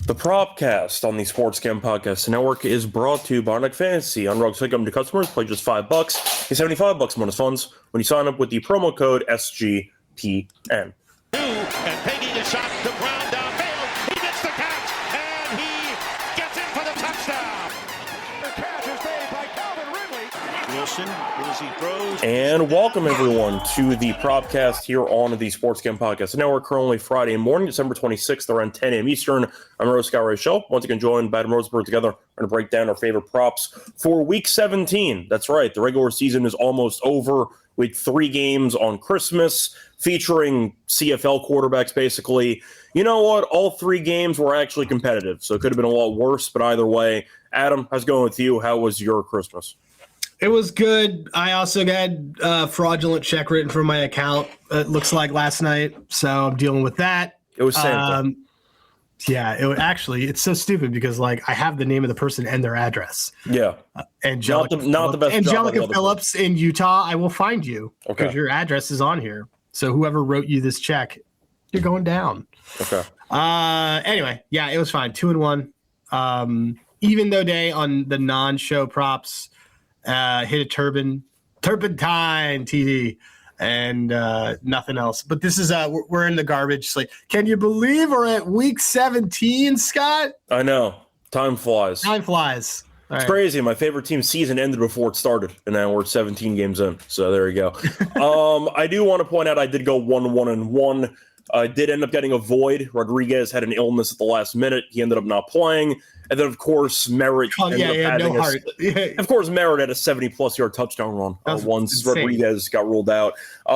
The Propcast on the Sports Gam Podcast Network is brought to you by Underdog Fantasy. Underdog's welcome to customers. Play just $5. Get $75 bonus funds when you sign up with the promo code SGPN. And taking a shot to ground downfield. He gets the catch, and he gets in for the touchdown. The catch is made by Calvin Ridley. Wilson, as he throws. And welcome, everyone, to the Propcast here on the Sports Gam Podcast Network. Currently Friday morning, December 26th, around 10 a.m. Eastern. I'm Rose Scott Ray Show. Once again, joined by Adam Rosenberg together. We're going to break down our favorite props for Week 17. That's right. The regular season is almost over with 3 games on Christmas featuring CFL quarterbacks, basically. You know what? All 3 games were actually competitive, so it could have been a lot worse, but either way. Adam, how's it going with you? How was your Christmas? It was good. I also got a fraudulent check written from my account, it looks like last night, so I'm dealing with that. It was Santa. Yeah, it's so stupid because like I have the name of the person and their address. Yeah. Angelica not the best Angelica Phillips in Utah, I will find you because your address is on here. So whoever wrote you this check, you're going down. Okay. Anyway, yeah, it was fine. 2-1. Even though day on the non-show props, hit a turpentine TD and nothing else. But this is we're in the garbage slate. Can you believe we're at week 17, Scott? I know. Time flies. Time flies. All It's right. crazy. My favorite team's season ended before it started, and now we're 17 games in. So there you go. I do want to point out I did go 1-1-1. I did end up getting a void. Rodriguez had an illness at the last minute. He ended up not playing. And then, of course, Merritt Merritt had a 70-plus yard touchdown run once insane. Rodriguez got ruled out.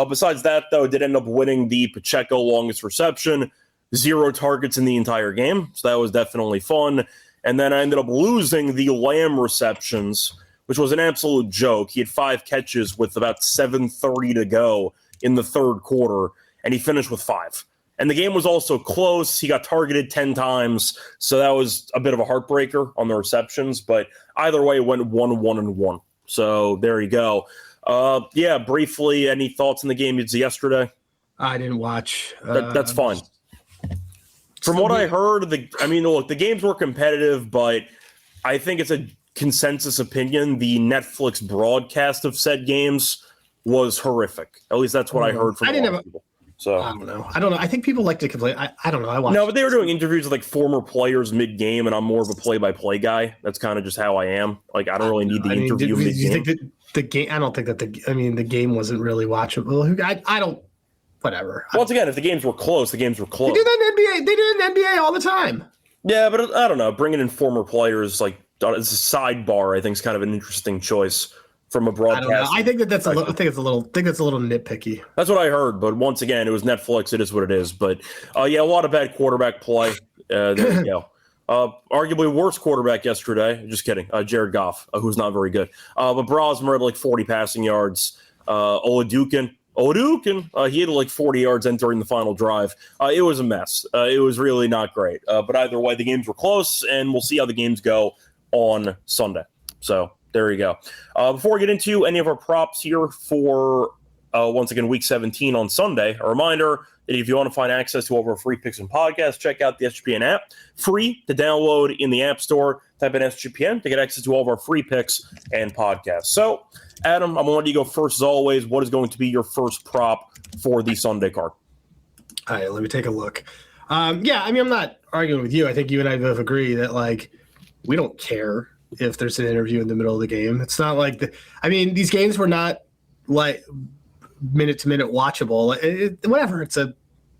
Besides that, though, it did end up winning the Pacheco longest reception. 0 targets in the entire game, so that was definitely fun. And then I ended up losing the Lamb receptions, which was an absolute joke. He had 5 catches with about 7:30 to go in the third quarter, and he finished with 5. And the game was also close. He got targeted 10 times, so that was a bit of a heartbreaker on the receptions. But either way, it went 1-1-1. So there you go. Briefly, any thoughts on the game yesterday? I didn't watch. That's fine. From what I heard, the games were competitive, but I think it's a consensus opinion. The Netflix broadcast of said games was horrific. At least that's what I heard from a lot of people. So I don't know. I think people like to complain. I don't know. I watched. No, but they were doing interviews with like former players mid-game, and I'm more of a play-by-play guy. That's kind of just how I am. Like I don't really need the interview mid-game. Do you think that the game? I don't think that the game wasn't really watchable. I don't. Whatever. Once again, if the games were close, the games were close. They do that in NBA. They do it in NBA all the time. Yeah, but I don't know. Bringing in former players like as a sidebar, I think is kind of an interesting choice from a broadcast. I don't know. I think that's a little nitpicky. That's what I heard, but once again, it was Netflix. It is what it is. But a lot of bad quarterback play. There you go. Arguably worst quarterback yesterday. Just kidding. Jared Goff, who's not very good. But Brosmer had like 40 passing yards. Oladukin, he had like 40 yards entering the final drive. It was a mess. It was really not great. But either way, the games were close, and we'll see how the games go on Sunday. So there you go. Before we get into any of our props here for, once again, Week 17 on Sunday, a reminder that if you want to find access to all of our free picks and podcasts, check out the SGPN app. Free to download in the App Store. Type in SGPN to get access to all of our free picks and podcasts. So, Adam, I'm going to let you go first as always. What is going to be your first prop for the Sunday card? All right, let me take a look. I'm not arguing with you. I think you and I both agree that, like, we don't care if there's an interview in the middle of the game. It's not like these games were not like minute-to-minute watchable. Whatever, it's a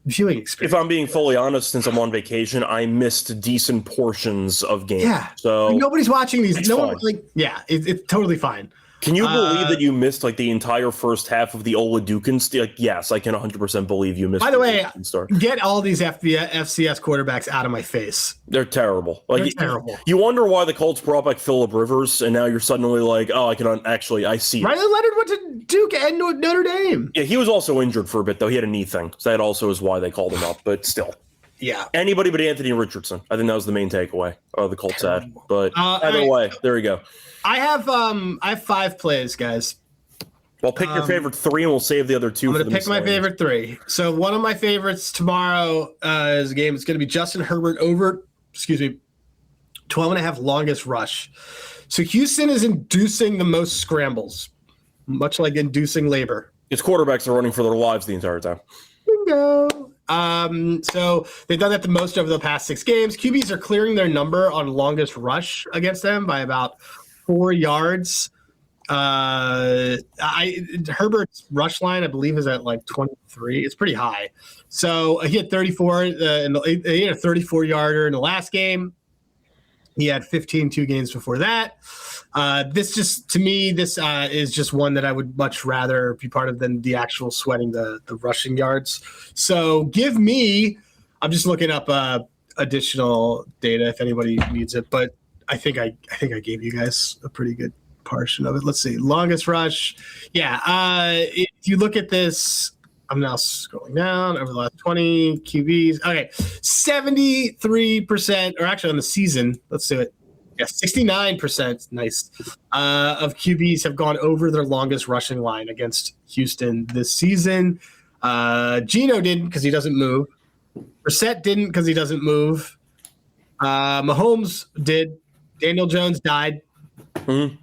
viewing experience. If I'm being fully honest, since I'm on vacation, I missed decent portions of games. Yeah, so nobody's watching these. It's It's totally fine. Can you believe that you missed like the entire first half of the Oladukin? Like, yes, I can 100% believe you missed. By the way, start. Get all these FCS quarterbacks out of my face. They're terrible. Like, They're terrible. You wonder why the Colts brought back Phillip Rivers, and now you're suddenly like, oh, I see. Riley Leonard went to Duke and Notre Dame. Yeah, he was also injured for a bit, though. He had a knee thing. So that also is why they called him up, but still. Yeah. Anybody but Anthony Richardson. I think that was the main takeaway. The Colts had. But either way, there you go. I have 5 plays, guys. Well, pick your favorite 3, and we'll save the other 2. I'm going to pick my favorite 3. So one of my favorites tomorrow is a game. It's going to be Justin Herbert over 12.5 longest rush. So Houston is inducing the most scrambles, much like inducing labor. Its quarterbacks are running for their lives the entire time. Bingo. So they've done that the most over the past 6 games. QBs are clearing their number on longest rush against them by about 4 yards. Herbert's rush line, I believe, is at like 23. It's pretty high. So he had 34, he had a 34-yarder in the last game. He had 15 2 games before that. This is just one that I would much rather be part of than the actual sweating the rushing yards. So give me, I'm just looking up additional data if anybody needs it, but I think I gave you guys a pretty good portion of it. Let's see, longest rush. Yeah, if you look at this, I'm now scrolling down over the last 20 QBs. Okay, 73%, or actually on the season, let's do it. Yeah, 69%, nice, of QBs have gone over their longest rushing line against Houston this season. Geno didn't because he doesn't move. Brissett didn't because he doesn't move. Mahomes did. Daniel Jones died. Mm-hmm.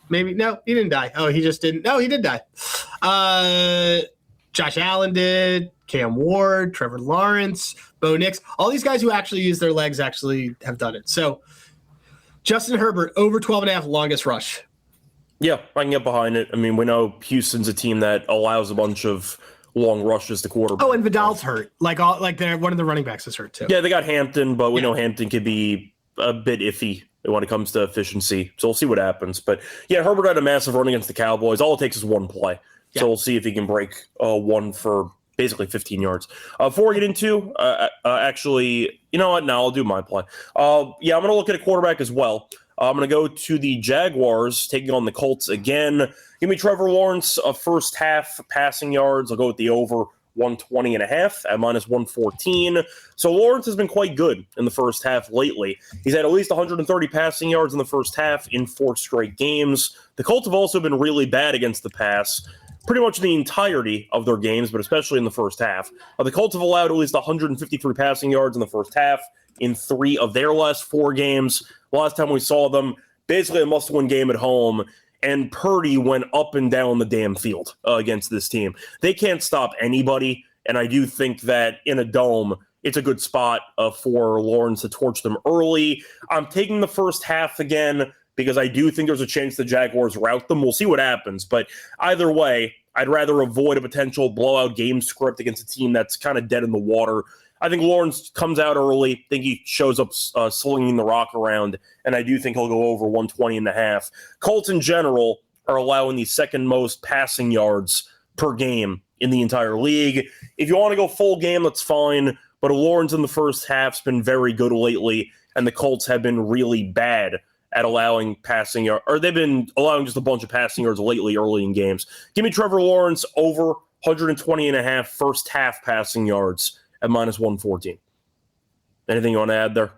Maybe. No, he didn't die. Oh, he just didn't. No, he did die. Josh Allen did. Cam Ward, Trevor Lawrence, Bo Nix. All these guys who actually use their legs actually have done it. So Justin Herbert, over 12.5 longest rush. Yeah, I can get behind it. I mean, we know Houston's a team that allows a bunch of long rushes to quarterback. Oh, and Vidal's hurt. Like one of the running backs is hurt too. Yeah, they got Hampton, but we know Hampton could be a bit iffy when it comes to efficiency. So we'll see what happens. But yeah, Herbert had a massive run against the Cowboys. All it takes is one play. Yeah. So we'll see if he can break one for basically 15 yards. Before we get into, actually, you know what? No, I'll do my play. I'm going to look at a quarterback as well. I'm going to go to the Jaguars, taking on the Colts again. Give me Trevor Lawrence, first half passing yards. I'll go with the over 120.5 at minus 114. So Lawrence has been quite good in the first half lately. He's had at least 130 passing yards in the first half in 4 straight games. The Colts have also been really bad against the pass, pretty much the entirety of their games, but especially in the first half. The Colts have allowed at least 153 passing yards in the first half in 3 of their last 4 games. Last time we saw them, basically a must-win game at home, and Purdy went up and down the damn field against this team. They can't stop anybody, and I do think that in a dome, it's a good spot for Lawrence to torch them early. I'm taking the first half again because I do think there's a chance the Jaguars rout them. We'll see what happens, but either way, I'd rather avoid a potential blowout game script against a team that's kind of dead in the water. I think Lawrence comes out early. I think he shows up slinging the rock around, and I do think he'll go over 120.5. Colts in general are allowing the second most passing yards per game in the entire league. If you want to go full game, that's fine, but Lawrence in the first half's been very good lately, and the Colts have been really bad at allowing passing yards, or they've been allowing just a bunch of passing yards lately early in games. Give me Trevor Lawrence over 120.5 first half passing yards at minus 114. Anything you want to add there?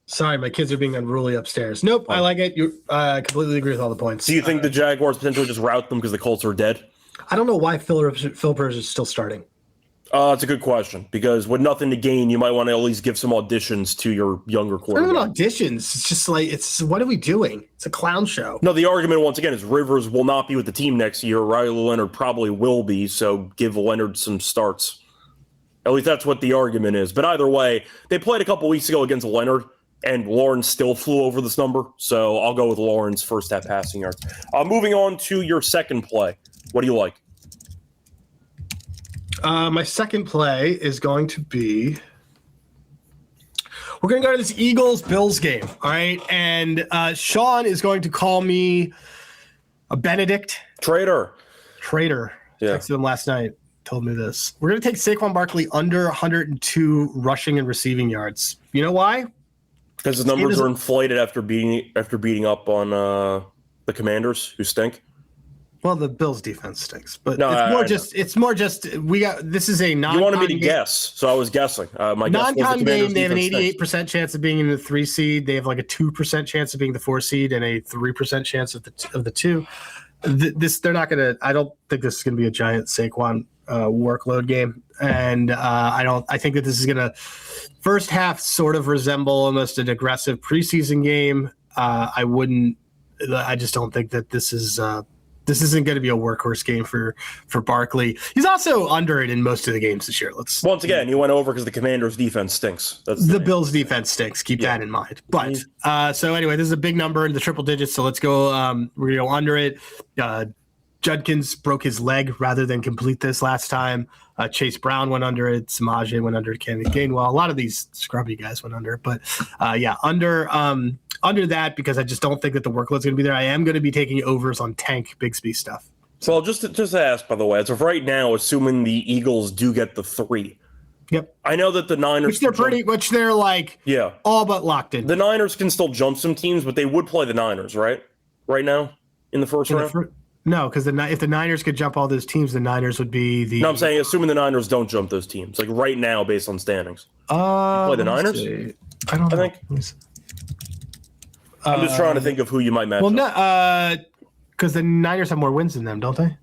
Sorry, my kids are being unruly upstairs. Nope, I like it. I completely agree with all the points. Do you think the Jaguars potentially just rout them because the Colts are dead? I don't know why Phil Rivers is still starting. It's a good question, because with nothing to gain, you might want to at least give some auditions to your younger quarterback. Not even auditions. It's just like, what are we doing? It's a clown show. No, the argument, once again, is Rivers will not be with the team next year. Riley Leonard probably will be, so give Leonard some starts. At least that's what the argument is. But either way, they played a couple weeks ago against Leonard, and Lawrence still flew over this number. So I'll go with Lawrence first half passing yards. Moving on to your second play. What do you like? My second play is going to be, we're going to go to this Eagles-Bills game, all right? And Sean is going to call me a Benedict. Traitor. Yeah. Texted him last night. Told me this. We're going to take Saquon Barkley under 102 rushing and receiving yards. You know why? Because his numbers are inflated after beating up on the Commanders, who stink. Well, the Bills' defense stinks, but it's more just we got. This is a non. You wanted me to guess, so I was guessing. My guess was the game. They have an 88% chance of being in the 3 seed. They have like a 2% chance of being the 4 seed and a 3% chance of the 2. They're not gonna. I don't think this is gonna be a giant Saquon workload game, and I think that this is gonna first half sort of resemble almost an aggressive preseason game. I just don't think that this isn't going to be a workhorse game for Barkley. He's also under it in most of the games this year. Once again, you went over because the Commanders' defense stinks. That's the Bills' defense stinks. Keep that in mind. But so anyway, this is a big number in the triple digits. So let's go. We're going to go under it. Judkins broke his leg rather than complete this last time. Chase Brown went under it. Samaje went under. Kenneth Gainwell. A lot of these scrubby guys went under. But under that, because I just don't think that the workload's going to be there. I am going to be taking overs on Tank Bigsby stuff. So just to ask, by the way, as of right now, assuming the Eagles do get the 3. Yep. I know that the Niners, which they're like all but locked in. The Niners can still jump some teams, but they would play the Niners, right? Right now in the first round. No, because if the Niners could jump all those teams, the Niners would be the. No, I'm saying assuming the Niners don't jump those teams, like right now, based on standings. Play the Niners. I don't know. I think. I'm just trying to think of who you might match. Well, no, because the Niners have more wins than them, don't they?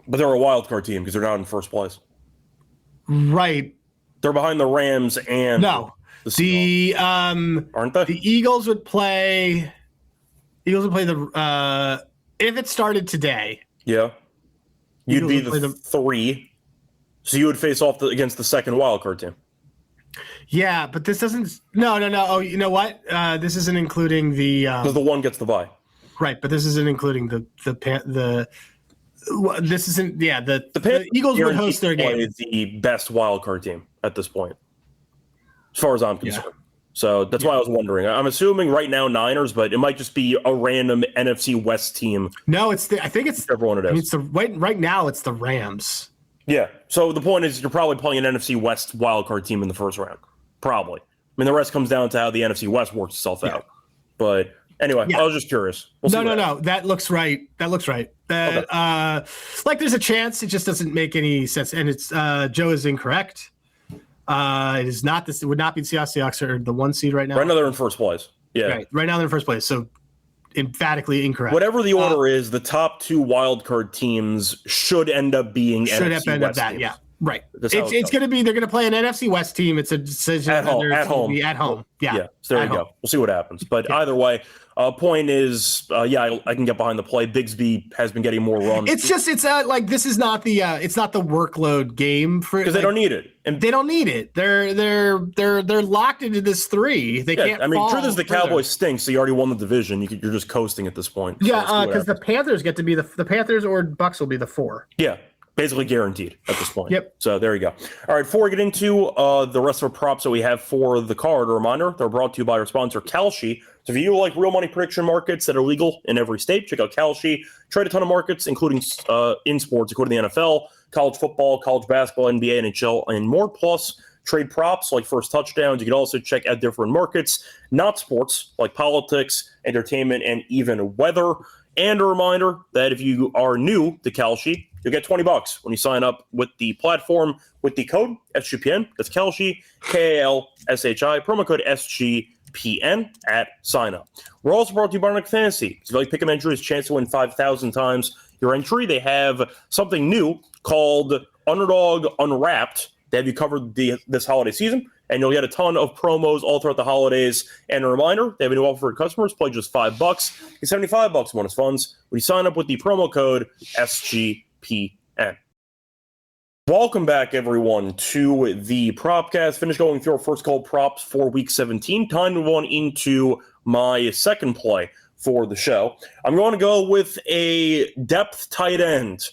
But they're a wild card team because they're not in first place. Right. They're behind the Rams and the aren't they? The Eagles would play. The if it started today. Yeah. You'd be the 3. So you would face off against the second wild card team. Yeah, but this doesn't. No. Oh, you know what? This isn't including the. Because the 1 gets the bye. Right, but this isn't including the. This isn't. Yeah, the Eagles would host their game. The best wild card team at this point, as far as I'm concerned. Yeah. So that's why I was wondering. I'm assuming right now Niners, but it might just be a random NFC West team. No, I think it's everyone. It's right now. It's the Rams. Yeah. So the point is, you're probably playing an NFC West wildcard team in the first round. Probably. I mean, the rest comes down to how the NFC West works itself out. But anyway, I was just curious. No. That looks right. Okay. There's a chance. It just doesn't make any sense. And it's Joe is incorrect. It is not this. It would not be the Seahawks are the 1 seed right now. Right now they're in first place. Yeah. Right now they're in first place. So emphatically incorrect. Whatever the order is, the top 2 wildcard teams should end up being NFC West teams. Yeah. Right. It's going to be. They're going to play an NFC West team. It's a decision at home. At home. Yeah. So there you go. We'll see what happens. But either way, point is, I can get behind the play. Bigsby has been getting more runs. It's just this is not the it's not the workload game for because they don't need it. And they don't need it. They're locked into this 3. They can't. I mean, truth is the Cowboys stink. So you already won the division. You're just coasting at this point. Yeah, because the Panthers get to be the Panthers or Bucks will be the 4. Yeah. Basically guaranteed at this point. Yep. So there you go. All right, before we get into the rest of the props that we have for the card, a reminder, they're brought to you by our sponsor, Kalshi. So if you like real money prediction markets that are legal in every state, check out Kalshi. Trade a ton of markets, including in sports, according to the NFL, college football, college basketball, NBA, NHL, and more. Plus, trade props like first touchdowns. You can also check out different markets, not sports, like politics, entertainment, and even weather. And a reminder that if you are new to Kalshi, you'll get $20 when you sign up with the platform with the code SGPN. That's Kalshi, Kalshi, promo code SGPN at sign up. We're also brought to you by Underdog Fantasy. So if you like pick'em entries, chance to win 5,000 times your entry. They have something new called Underdog Unwrapped. They have you covered this holiday season, and you'll get a ton of promos all throughout the holidays. And a reminder, they have a new offer for customers. Play just $5. Get $75 bonus funds when you sign up with the promo code SGPN. Welcome back, everyone, to the Propcast. Finished going through our first call props for Week 17. Time to move on into my second play for the show. I'm going to go with a depth tight end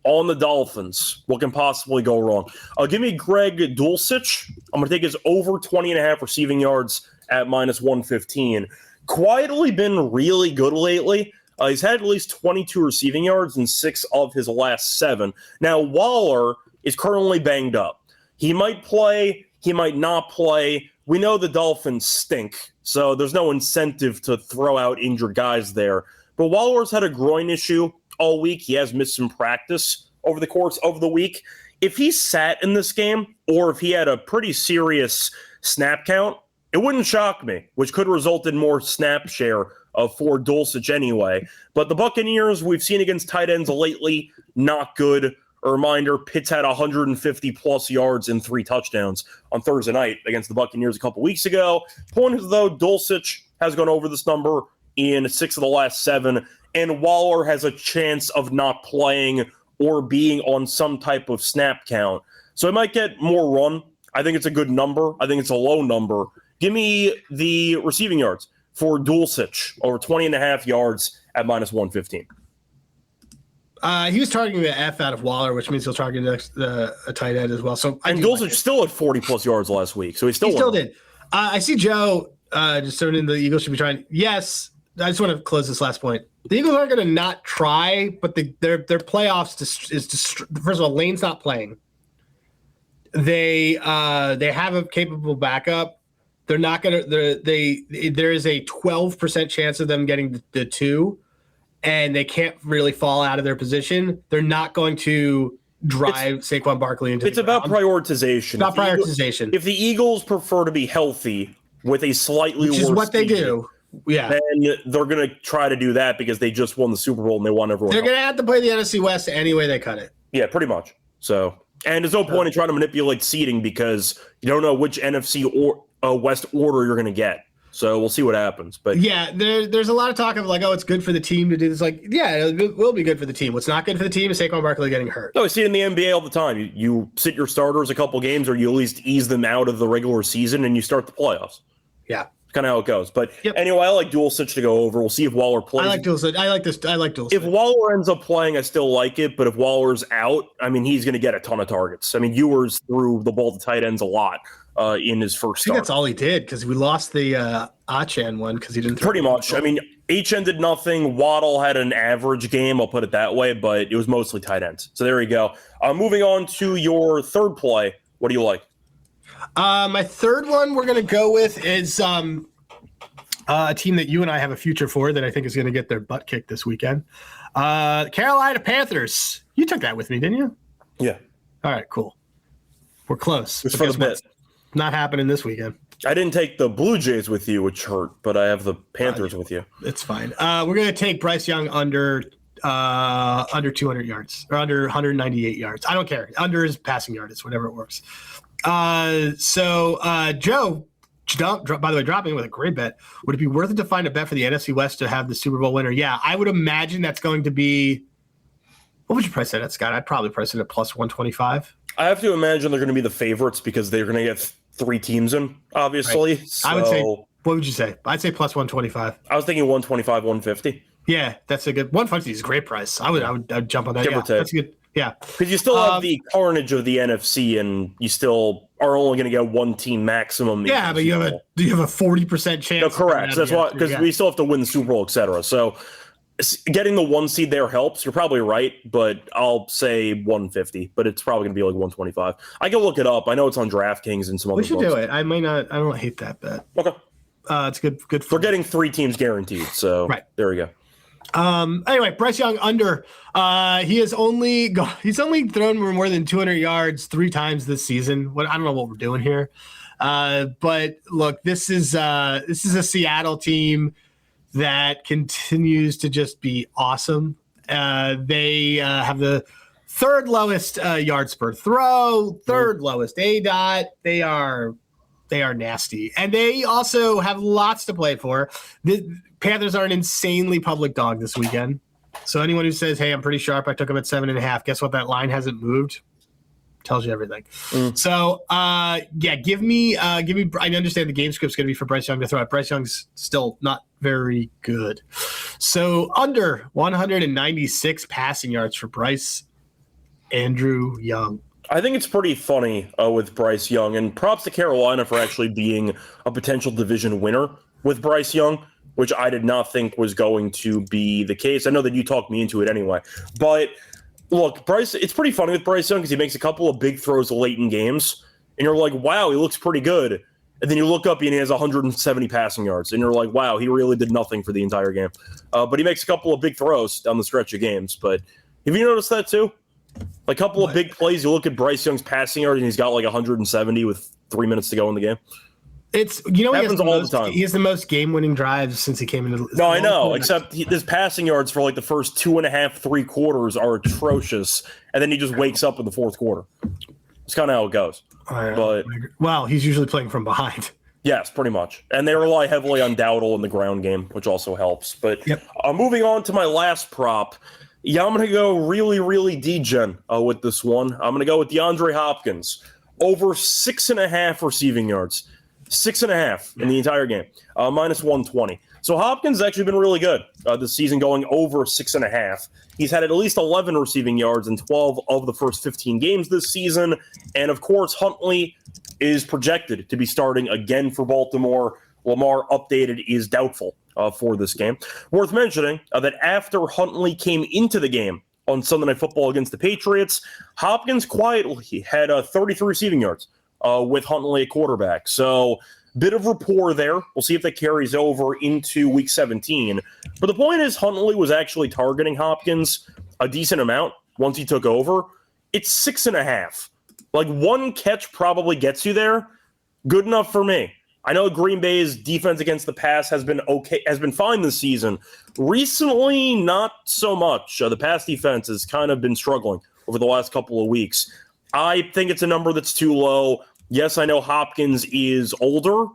on the Dolphins. What can possibly go wrong? Give me Greg Dulcich. I'm going to take his over 20.5 receiving yards at minus 115. Quietly been really good lately. He's had at least 22 receiving yards in 6 of his last 7. Now, Waller is currently banged up. He might play. He might not play. We know the Dolphins stink, so there's no incentive to throw out injured guys there. But Waller's had a groin issue all week. He has missed some practice over the course of the week. If he sat in this game, or if he had a pretty serious snap count, it wouldn't shock me, which could result in more snap share for Dulcich anyway. But the Buccaneers, we've seen against tight ends lately, not good. A reminder, Pitts had 150-plus yards and 3 touchdowns on Thursday night against the Buccaneers a couple weeks ago. Point is, though, Dulcich has gone over this number in 6 of the last 7, and Waller has a chance of not playing or being on some type of snap count. So he might get more run. I think it's a good number. I think it's a low number. Give me the receiving yards for Dulcich over 20.5 yards at minus 115. He was targeting the F out of Waller, which means he'll target a tight end as well. So Dulcich still had 40-plus yards last week, so he still did. I see Joe just throwing in the Eagles should be trying. Yes, I just want to close this last point. The Eagles aren't going to not try, but their playoffs first of all, Lane's not playing. They have a capable backup. They're not going to. There is a 12% chance of them getting the 2, and they can't really fall out of their position. They're not going to drive Saquon Barkley into. It's about prioritization. Not prioritization. If the Eagles prefer to be healthy with a slightly worse, which is what they do. Yeah, then they're going to try to do that because they just won the Super Bowl and they want everyone. They're going to have to play the NFC West any way they cut it. Yeah, pretty much. So, and there's no point in trying to manipulate seeding because you don't know which NFC or West order you're going to get. So we'll see what happens. But yeah, there's a lot of talk of like, oh, it's good for the team to do this. Like, yeah, it will be good for the team. What's not good for the team is Saquon Barkley getting hurt. No, I see it in the NBA all the time. You sit your starters a couple games, or you at least ease them out of the regular season, and you start the playoffs. Yeah. Kind of how it goes. But anyway, I like Dulcich to go over. We'll see if Waller plays. I like Dulcich. I like Dulcich. If Waller ends up playing, I still like it. But if Waller's out, I mean, he's going to get a ton of targets. I mean, Ewers threw the ball to tight ends a lot in his first start. I think that's all he did because we lost the Achan one because he didn't. Pretty much. I mean, Achan did nothing. Waddle had an average game. I'll put it that way. But it was mostly tight ends. So there you go. Moving on to your third play. What do you like? My third one we're going to go with is a team that you and I have a future for that I think is going to get their butt kicked this weekend. Carolina Panthers. You took that with me, didn't you? Yeah. All right, cool. We're close. It's for the bit. Not happening this weekend. I didn't take the Blue Jays with you, which hurt, but I have the Panthers with you. It's fine. We're going to take Bryce Young under 200 yards or under 198 yards. I don't care. Under his passing yardage, whatever it works. Joe, by the way, dropping with a great bet. Would it be worth it to find a bet for the NFC West to have the Super Bowl winner? Yeah, I would imagine that's going to be. What would you price that at, Scott? I'd probably price it at plus 125. I have to imagine they're going to be the favorites because they're going to get 3 teams in, obviously. Right. So, I would say, what would you say? I'd say plus 125. I was thinking 125, 150. Yeah, that's a good 150 is a great price. I'd jump on that. Give or take. That's good. Yeah, because you still have the carnage of the NFC, and you still are only going to get 1 team maximum. Yeah, but you have a 40% chance. No, correct. That's why, because we still have to win the Super Bowl, etc. So getting the 1 seed there helps. You're probably right, but I'll say 150. But it's probably going to be like 125. I can look it up. I know it's on DraftKings and some other. We should do it. I might not. I don't hate that bet. Okay, it's good. Good. We're getting 3 teams guaranteed. So right there we go. Anyway, Bryce Young under. He's only thrown for more than 200 yards 3 times this season. I don't know what we're doing here. But look, this is a Seattle team that continues to just be awesome. They have the 3rd lowest yards per throw, 3rd lowest ADOT. They are nasty, and they also have lots to play for. The Panthers are an insanely public dog this weekend. So anyone who says, "Hey, I'm pretty sharp. I took them at 7.5." Guess what? That line hasn't moved. Tells you everything. So, give me. I understand the game script's going to be for Bryce Young to throw out. Bryce Young's still not very good. So under 196 passing yards for Bryce Andrew Young. I think it's pretty funny with Bryce Young, and props to Carolina for actually being a potential division winner with Bryce Young, which I did not think was going to be the case. I know that you talked me into it anyway. But look, Bryce, it's pretty funny with Bryce Young because he makes a couple of big throws late in games, and you're like, wow, he looks pretty good. And then you look up and he has 170 passing yards, and you're like, wow, he really did nothing for the entire game. But he makes a couple of big throws down the stretch of games. But have you noticed that too? Like a couple of big plays, you look at Bryce Young's passing yard, and he's got like 170 with 3 minutes to go in the game. It's happens all the time. He has the most game-winning drives since he came into. No, I know. Except his passing yards for like the first 2.5, 3 quarters are atrocious, and then he just wakes up in the fourth quarter. It's kind of how it goes. But he's usually playing from behind. Yes, pretty much. And they rely heavily on Dowdle in the ground game, which also helps. But moving on to my last prop. Yeah, I'm going to go really, really degen with this one. I'm going to go with DeAndre Hopkins. Over 6.5 receiving yards. 6.5 in the entire game. Minus 120. So Hopkins has actually been really good this season, going over 6.5. He's had at least 11 receiving yards in 12 of the first 15 games this season. And, of course, Huntley is projected to be starting again for Baltimore. Lamar updated is doubtful for this game. Worth mentioning that after Huntley came into the game on Sunday Night Football against the Patriots, Hopkins quietly had 33 receiving yards with Huntley at quarterback. So bit of rapport there. We'll see if that carries over into Week 17. But the point is Huntley was actually targeting Hopkins a decent amount once he took over. It's 6.5. Like one catch probably gets you there. Good enough for me. I know Green Bay's defense against the pass has been fine this season. Recently, not so much. The pass defense has kind of been struggling over the last couple of weeks. I think it's a number that's too low. Yes, I know Hopkins is older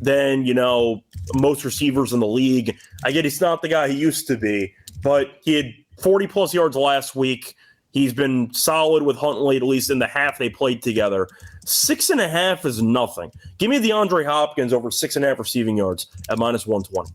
than, most receivers in the league. I get he's not the guy he used to be, but he had 40-plus yards last week. He's been solid with Huntley, at least in the half they played together. 6.5 is nothing. Give me DeAndre Hopkins over 6.5 receiving yards at minus 120.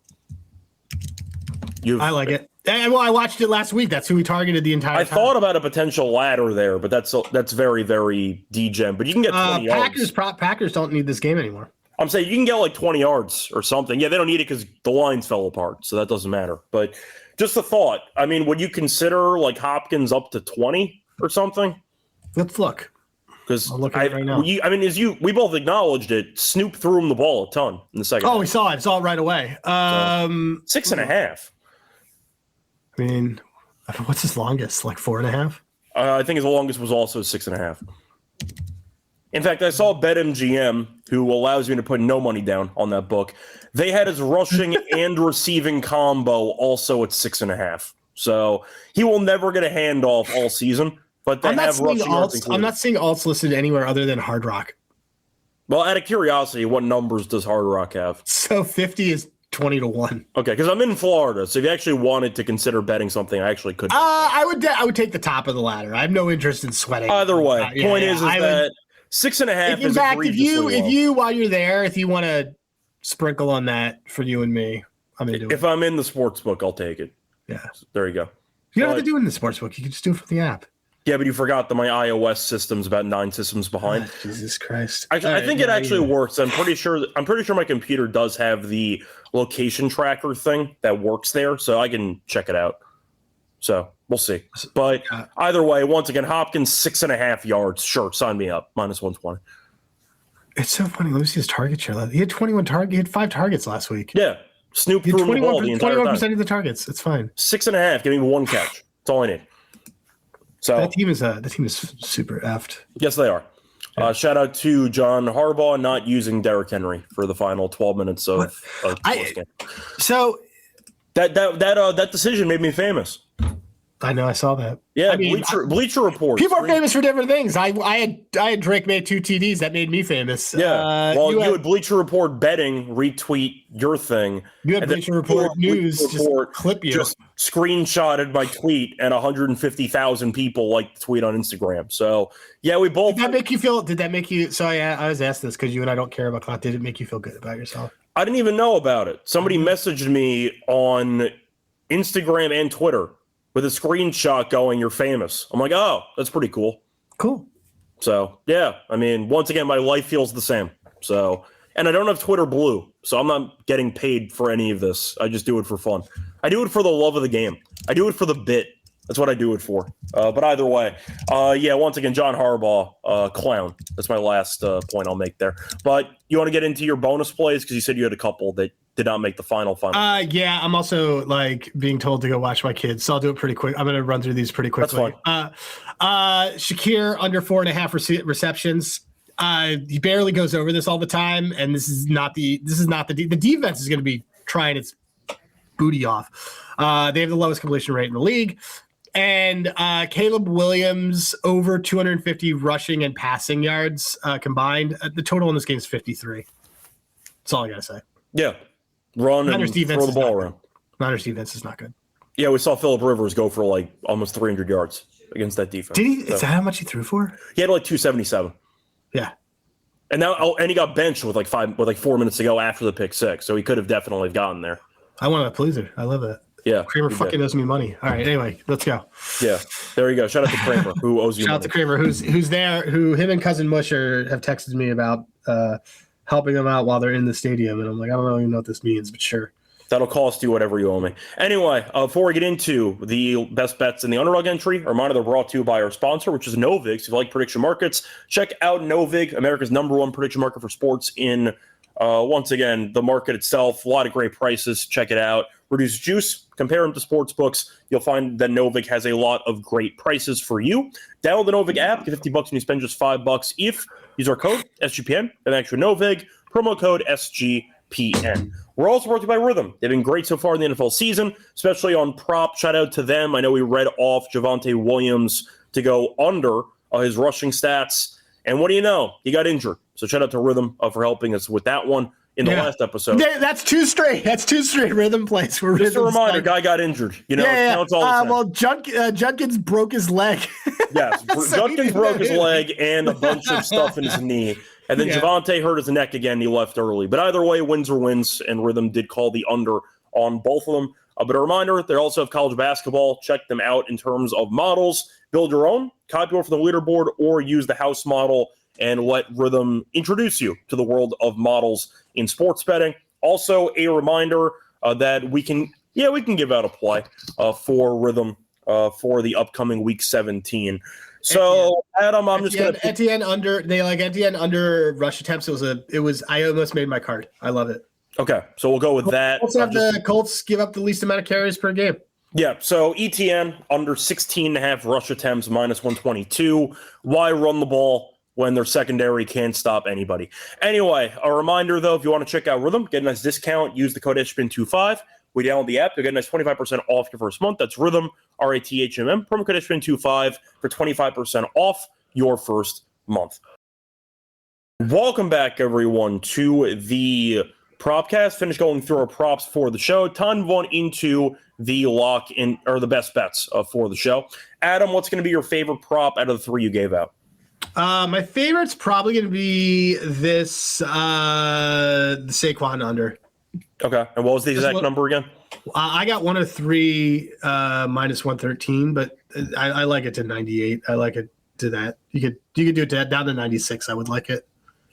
I like it. Well, I watched it last week. That's who we targeted the entire time. I thought about a potential ladder there, but that's very, very degen. But you can get 20 yards. Packers don't need this game anymore. I'm saying you can get like 20 yards or something. Yeah, they don't need it because the lines fell apart, so that doesn't matter. But just a thought. I mean, would you consider like Hopkins up to 20 or something? Let's look. Because right now. We both acknowledged it. Snoop threw him the ball a ton in the second. Oh, we saw it. It's all right away. 6.5. I mean, what's his longest? Like 4.5? I think his longest was also 6.5. In fact, I saw BetMGM, who allows me to put no money down on that book. They had his rushing and receiving combo also at 6.5. So he will never get a handoff all season. But they have rushing yards included. I'm not seeing alts listed anywhere other than Hard Rock. Well, out of curiosity, what numbers does Hard Rock have? So 50 is 20-1. Okay, because I'm in Florida, so if you actually wanted to consider betting something, I actually could. I would take the top of the ladder. I have no interest in sweating. Either way, point is that 6.5 is egregiously low. If you while you're there, if you want to sprinkle on that for you and me, I'm into it. If I'm in the sports book, I'll take it. Yeah, so there you go. You don't have to do it in the sports book. You can just do it from the app. Yeah, but you forgot that my iOS system's about 9 systems behind. Oh, Jesus Christ! I think it actually works. I'm pretty sure my computer does have the location tracker thing that works there, so I can check it out. So we'll see. But either way, once again, Hopkins 6.5 yards. Sure, sign me up. Minus 120. It's so funny. Let me see his target share. He had 21 targets. He had 5 targets last week. Yeah, Snoop threw him the ball the entire time. 21% of the targets. It's fine. 6.5. Give me 1 catch. That's all I need. So that team is super effed. Yes, they are. Yeah. Shout out to John Harbaugh not using Derrick Henry for the final 12 minutes of game. So that decision made me famous. I know, I saw that. Yeah, Bleacher Report. People are famous for different things. I had Drake made 2 TDs that made me famous. Yeah. You had Bleacher Report betting retweet your thing. You had Bleacher Report news just clip you. Just screenshotted my tweet, and 150,000 people liked the tweet on Instagram. So yeah, we both. Did that make you? So I was asked this because you and I don't care about clout. Did it make you feel good about yourself? I didn't even know about it. Somebody messaged me on Instagram and Twitter with a screenshot going, "You're famous." I'm like, oh, that's pretty cool. Cool. So, yeah, I mean, once again, my life feels the same. So, and I don't have Twitter Blue, so I'm not getting paid for any of this. I just do it for fun. I do it for the love of the game. I do it for the bit. That's what I do it for. But either way, yeah, once again, John Harbaugh, clown. That's my last point I'll make there. But you want to get into your bonus plays? Because you said you had a couple that did not make the final. Yeah, I'm also being told to go watch my kids, so I'll do it pretty quick. I'm going to run through these pretty quickly. That's fine. Shakir under 4.5 receptions. He barely goes over this all the time, and this is not the defense is going to be trying its booty off. They have the lowest completion rate in the league, and Caleb Williams over 250 rushing and passing yards combined. The total in this game is 53. That's all I gotta say. Yeah, run and throw the ball around. Niners defense is not good. Yeah, we saw Phillip Rivers go for like almost 300 yards against that defense. Did he? So, is that how much he threw for? He had like 277. Yeah. And he got benched with like 4 minutes to go after the pick six, so he could have definitely gotten there. I want a pleaser. I love it. Yeah, Kramer fucking owes me money. All right, anyway, let's go. Yeah, there you go. Shout out to Kramer, who owes you money. Shout out to Kramer, who's there, who him and Cousin Musher have texted me about helping them out while they're in the stadium, and I'm like, I don't even know what this means, but sure. That'll cost you whatever you owe me. Anyway, before we get into the best bets in the underdog entry, a reminder they're brought to you by our sponsor, which is Novig. So if you like prediction markets, check out Novig, America's #1 prediction market for sports in, once again, the market itself. A lot of great prices. Check it out. Reduce juice. Compare them to sports books. You'll find that Novig has a lot of great prices for you. Download the Novig app. Get $50 when you spend just $5 if use our code SGPN and extra Novig. Promo code SGPN. We're also brought to you by Rhythm. They've been great so far in the NFL season, especially on prop. Shout out to them. I know we read off Javonte Williams to go under his rushing stats. And what do you know? He got injured. So shout out to Rhythm for helping us with that one in the last episode. That's two straight. That's two straight Rhythm plays. Just a reminder, guy got injured. You know, it counts all the time. Well, Judkins broke his leg. Yes, Judkins broke his leg and a bunch of stuff in his knee. And then Javonte hurt his neck again. He left early. But either way, wins are wins, and Rhythm did call the under on both of them. But a reminder, they also have college basketball. Check them out in terms of models. Build your own, copy one from the leaderboard, or use the house model and let Rhythm introduce you to the world of models in sports betting. Also, a reminder that we can give out a play for Rhythm for the upcoming Week 17. So, Adam, I'm just going to Etienne under. They like Etienne under rush attempts. It was. I almost made my card. I love it. Okay, so we'll go with that. Colts give up the least amount of carries per game. Yeah, so ETN under 16.5 rush attempts, minus 122. Why run the ball when their secondary can't stop anybody? Anyway, a reminder, though, if you want to check out Rhythm, get a nice discount, use the code SGPN25. We download the app, you'll get a nice 25% off your first month. That's Rhythm, RATHMM, promo code SGPN25 for 25% off your first month. Welcome back, everyone, to the Propcast. Finished going through our props for the show. Time to go into the lock in or the best bets for the show. Adam, what's going to be your favorite prop out of the three you gave out? My favorite's probably going to be this the Saquon under. Okay, and what was the exact number again? I got 103 minus 113, but I like it to 98. I like it to that. You could do it to down to 96. I would like it.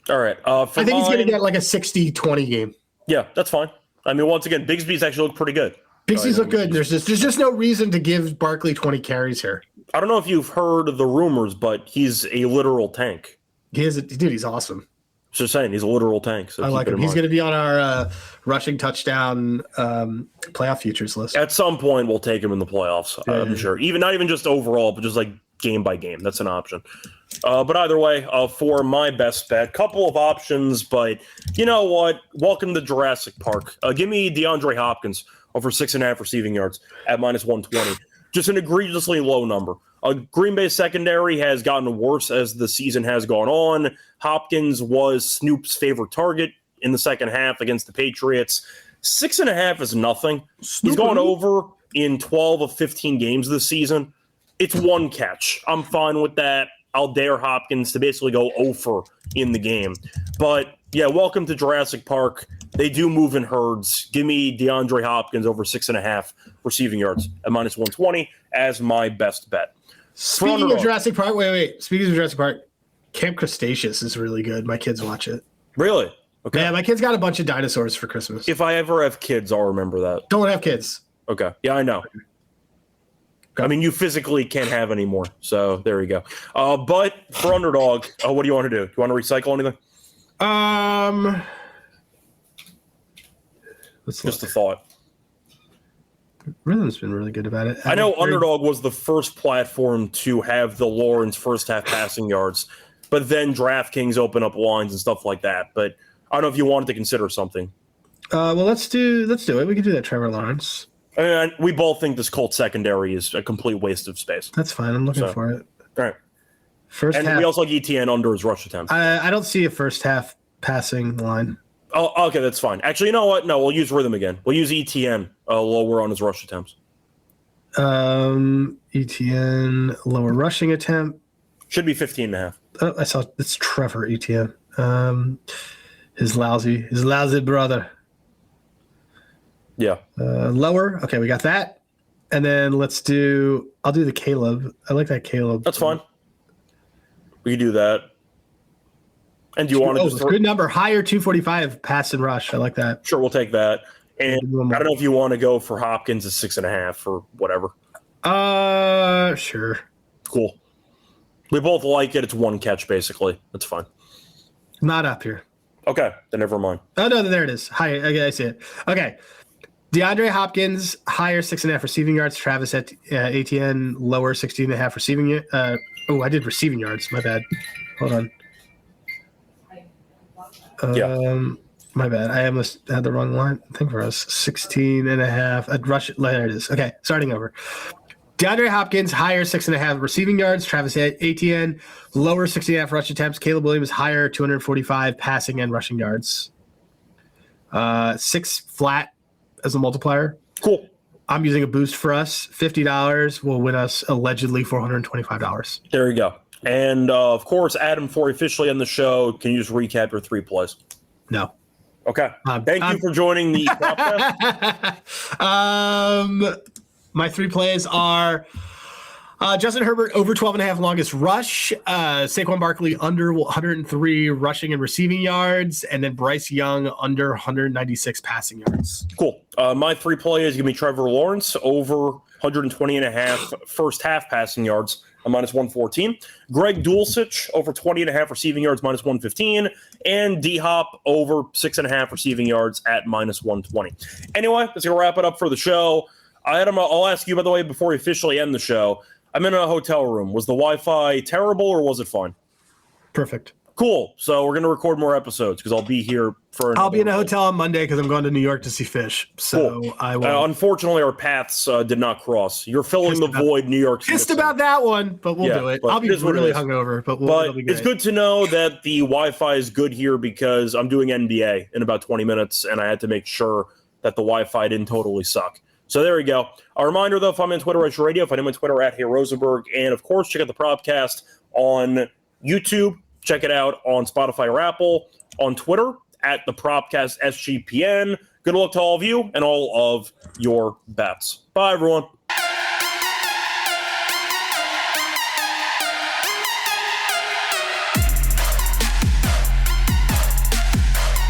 All right. I think he's going to get like a 60-20 game. Yeah, that's fine. I mean, once again, Bigsby's actually look pretty good. Bigsby's look good. There's just no reason to give Barkley 20 carries here. I don't know if you've heard the rumors, but he's a literal tank. He's awesome. Just saying, he's a literal tank. So I like him. He's going to be on our rushing touchdown playoff futures list. At some point, we'll take him in the playoffs. Yeah. I'm sure. Not even just overall, but just like game by game. That's an option. But either way, for my best bet, couple of options. But you know what? Welcome to Jurassic Park. Give me DeAndre Hopkins over 6.5 receiving yards at minus 120. Just an egregiously low number. Green Bay secondary has gotten worse as the season has gone on. Hopkins was Snoop's favorite target in the second half against the Patriots. 6.5 is nothing. He's gone over in 12 of 15 games this season. It's one catch. I'm fine with that. I'll dare Hopkins to basically go over in the game. But, yeah, welcome to Jurassic Park. They do move in herds. Give me DeAndre Hopkins over 6.5 receiving yards at minus 120 as my best bet. Speaking of Jurassic Park, Speaking of Jurassic Park, Camp Cretaceous is really good. My kids watch it. Really? Okay. Yeah, my kids got a bunch of dinosaurs for Christmas. If I ever have kids, I'll remember that. Don't have kids. Okay. Yeah, I know. I mean, you physically can't have any more. So there you go. But for Underdog, what do you want to do? Do you want to recycle anything? Just a thought. Rhythm's been really good about it. I know Underdog was the first platform to have the Lawrence first half passing yards. but then DraftKings open up lines and stuff like that. But I don't know if you wanted to consider something. Well, let's do it. We can do that, Trevor Lawrence. And we both think this Colts secondary is a complete waste of space. That's fine. I'm looking for it. All right. First and half. we also like ETN under his rush attempts. I don't see a first half passing line. Oh, okay, that's fine. Actually, you know what? No, we'll use rhythm again. We'll use ETN lower on his rush attempts. ETN lower rushing attempt. Should be 15.5. Oh, I saw it's Trevor ETN. His lousy brother. Yeah. Lower. Okay, we got that. And then I'll do the Caleb. I like that Caleb. That's fine. We can do that. And do you want to just good number, higher 245 pass and rush. I like that. Sure, we'll take that. And I don't know if you want to go for Hopkins at 6.5 or whatever. Sure. Cool. We both like it. It's one catch, basically. That's fine. Not up here. Okay, then never mind. Oh, no, there it is. Higher. Okay, I see it. Okay. DeAndre Hopkins, higher 6.5 receiving yards. Travis at ATN, lower 16.5 receiving. I did receiving yards. My bad. Hold on. My bad. I almost had the wrong line. I think for us, 16.5. Rush. There it is. Okay, starting over. DeAndre Hopkins, higher 6.5 receiving yards. Travis Etienne, lower 16.5 rush attempts. Caleb Williams, higher 245 passing and rushing yards. 6 flat as a multiplier. Cool. I'm using a boost for us. $50 will win us allegedly $425. There you go. And, of course, Adam, before we officially end the show, can you just recap your 3 plays? No. Okay. Thank you for joining the Propcast. My 3 plays are Justin Herbert over 12.5 longest rush, Saquon Barkley under 103 rushing and receiving yards, and then Bryce Young under 196 passing yards. Cool. My 3 plays give me Trevor Lawrence over 120.5 first half passing yards, minus 114. Greg Dulcich over 20.5 receiving yards, minus 115. And D-Hop over 6.5 receiving yards at minus 120. Anyway, that's going to wrap it up for the show. Adam, I'll ask you, by the way, before we officially end the show. I'm in a hotel room. Was the Wi-Fi terrible or was it fine? Perfect. Cool. So we're going to record more episodes because I'll be here for I'll be in a hotel on Monday because I'm going to New York to see Fish. So cool. I will. Unfortunately, our paths did not cross. You're filling the void, New York. Pissed about that one, but we'll do it. I'll be really hungover, but it'll be great. It's good to know that the Wi-Fi is good here because I'm doing NBA in about 20 minutes, and I had to make sure that the Wi-Fi didn't totally suck. So there we go. A reminder, though, if I'm on Twitter, Retro Radio. If I'm on Twitter, at Hey Rosenberg. And, of course, check out the Propcast on YouTube. Check it out on Spotify or Apple. On Twitter, at the Propcast SGPN. Good luck to all of you and all of your bets. Bye, everyone.